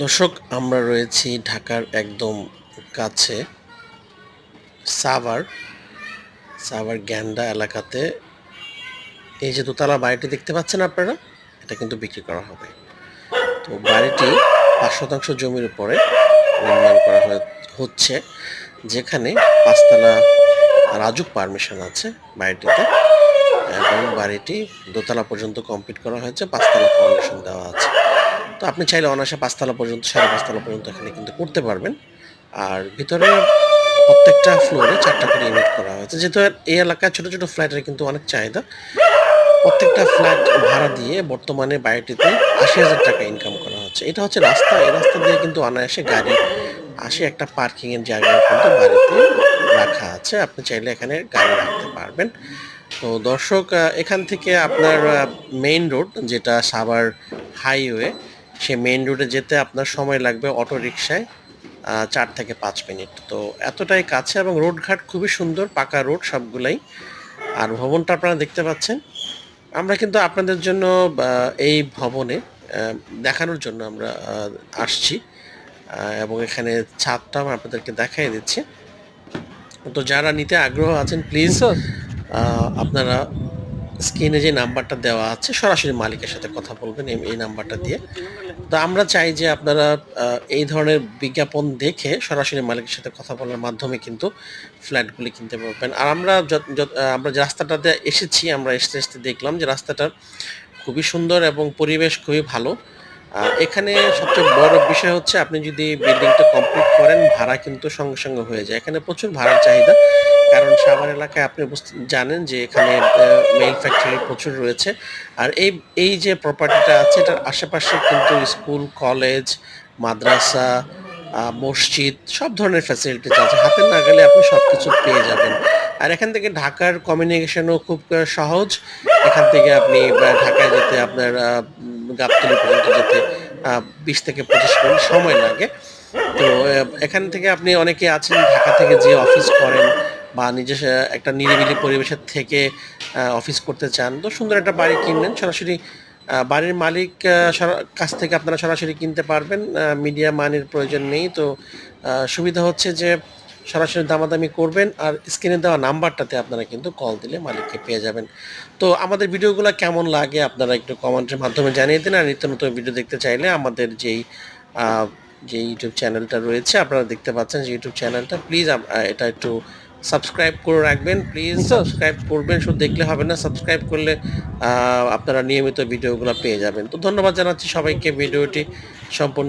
দর্শক, আমরা রয়েছি ঢাকার একদম কাছে সাভার গ্যান্ডা এলাকাতে। এই যে দোতলা বাড়িটি দেখতে পাচ্ছেন আপনারা, এটা কিন্তু বিক্রি করা হবে। তো বাড়িটি ৫% জমির উপরে নির্মাণ করা হচ্ছে, যেখানে ৫তলা রাজুক পারমিশন আছে বাড়িটিতে, এবং বাড়িটি দোতলা পর্যন্ত কমপ্লিট করা হয়েছে, ৫তলা ফাউন্ডেশন দেওয়া আছে। তো আপনি চাইলে অনায়াসে ৫তলা পর্যন্ত, ৫.৫তলা পর্যন্ত এখানে কিন্তু করতে পারবেন। আর ভিতরে প্রত্যেকটা ফ্লোরে ৪টা করে ইউনিট করা হয়েছে। যেহেতু এই এলাকায় ছোট ছোট ফ্ল্যাটের কিন্তু অনেক চাহিদা, প্রত্যেকটা ফ্ল্যাট ভাড়া দিয়ে বর্তমানে বাড়িটিতে ৮০,০০০ টাকা ইনকাম করা হচ্ছে। এটা হচ্ছে রাস্তা, এই রাস্তা দিয়ে কিন্তু অনায়াসে গাড়ি আসে, একটা পার্কিংয়ের জায়গা কিন্তু বাড়িতে রাখা আছে, আপনি চাইলে এখানে গাড়ি রাখতে পারবেন। তো দর্শক, এখান থেকে আপনার মেইন রোড, যেটা সাভার হাইওয়ে, সে মেইন রোডে যেতে আপনার সময় লাগবে অটো রিকশায় ৪ থেকে ৫ মিনিট। তো এতটাই কাছে, এবং রোডঘাট খুবই সুন্দর, পাকা রোড সবগুলাই। আর ভবনটা আপনারা দেখতে পাচ্ছেন। আমরা কিন্তু আপনাদের জন্য এই ভবনে দেখানোর জন্য আমরা আসছি, এবং এখানে ছাদটা আমি আপনাদেরকে দেখাই দিচ্ছি। তো যারা নিতে আগ্রহ আছেন, প্লিজ আপনারা স্ক্রিনে যে নাম্বারটা দেওয়া আছে সরাসরি মালিকের সাথে কথা বলবেন এই নাম্বারটা দিয়ে। তো আমরা চাই যে আপনারা এই ধরনের বিজ্ঞাপন দেখে সরাসরি মালিকের সাথে কথা বলার মাধ্যমে কিন্তু ফ্ল্যাটগুলি কিনতে পারবেন। আর আমরা যে রাস্তাটাতে এসেছি, আমরা আসতে দেখলাম যে রাস্তাটা খুবই সুন্দর এবং পরিবেশ খুবই ভালো। এখানে সবচেয়ে বড় বিষয় হচ্ছে, আপনি যদি বিল্ডিংটা কমপ্লিট করেন, ভাড়া কিন্তু সঙ্গে সঙ্গে হয়ে যায়। এখানে প্রচুর ভাড়ার চাহিদা, কারণ সাভার এলাকায় আপনি জানেন যে এখানে মেইল ফ্যাক্টরি প্রচুর রয়েছে। আর এই যে প্রপার্টিটা আছে, এটার আশেপাশে কিন্তু স্কুল, কলেজ, মাদ্রাসা, মসজিদ, সব ধরনের ফ্যাসিলিটিস আছে। হাতের নাগালে আপনি সব কিছু পেয়ে যাবেন। আর এখান থেকে ঢাকার কমিউনিকেশনও খুব সহজ। এখান থেকে আপনি ঢাকায় যেতে আপনার গাবতলী পর্যন্ত যেতে ২০ থেকে ২৫ মিনিট সময় লাগে। তো এখান থেকে আপনি অনেকে আছেন ঢাকা থেকে যে অফিস করেন, বা নিজস্ব একটা নিরিবিলি পরিবেশের থেকে অফিস করতে চান, তো সুন্দর একটা বাড়ি কিনলেন, সরাসরি বাড়ির মালিক কাছ থেকে আপনারা সরাসরি কিনতে পারবেন। মিডিয়া মানির প্রয়োজন নেই। তো সুবিধা হচ্ছে যে সরাসরি দামাদামি করবেন, আর স্ক্রিনে দেওয়া নাম্বারটাতে আপনারা কিন্তু কল দিলে মালিককে পেয়ে যাবেন। তো আমাদের ভিডিওগুলো কেমন লাগে আপনারা একটু কমেন্টের মাধ্যমে জানিয়ে দিন। আর নিত্য নতুন ভিডিও দেখতে চাইলে আমাদের যে ইউটিউব চ্যানেলটা রয়েছে, আপনারা দেখতে পাচ্ছেন যে ইউটিউব চ্যানেলটা, প্লিজ এটা একটু সাবস্ক্রাইব করে রাখবেন। প্লিজ সাবস্ক্রাইব করবেন, শুধু দেখলে হবে না, সাবস্ক্রাইব করলে আপনারা নিয়মিত ভিডিওগুলো পেয়ে যাবেন। তো ধন্যবাদ জানাচ্ছি সবাইকে ভিডিওটি সম্পূর্ণ